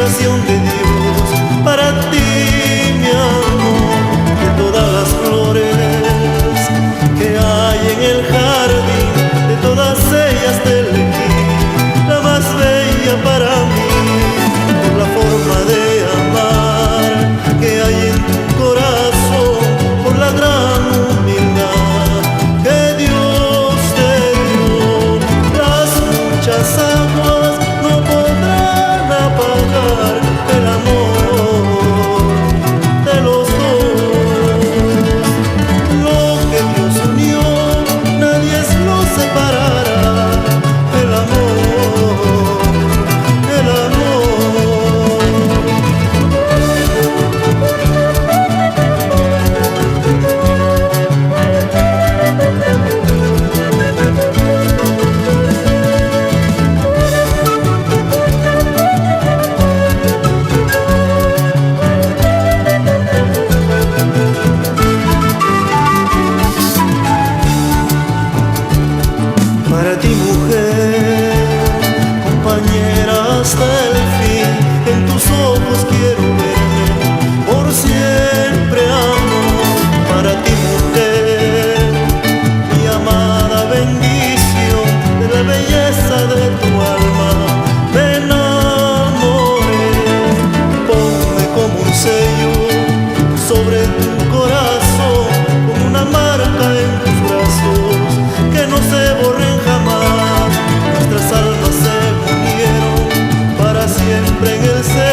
inspiración de Dios para ti, mi amor. De todas las flores que hay en el jardín, de todas ellas te elegí la más bella para mí, por la forma de amar que hay en tu corazón, por la gran humildad que Dios te dio. Las muchas aguas no podrán apagar el amor de los dos. Lo que Dios unió, nadie lo separará. El amor, el amor. Para ti, mujer, compañera hasta el fin, en tus ojos quiero verme por siempre, amor. Para ti, mujer, mi amada bendición, de la belleza de tu alma me enamoré. Ponme como un sello sobre tu corazón, como una marca en tus brazos, que no se borren jamás. Nuestras almas se unieron para siempre en el cielo.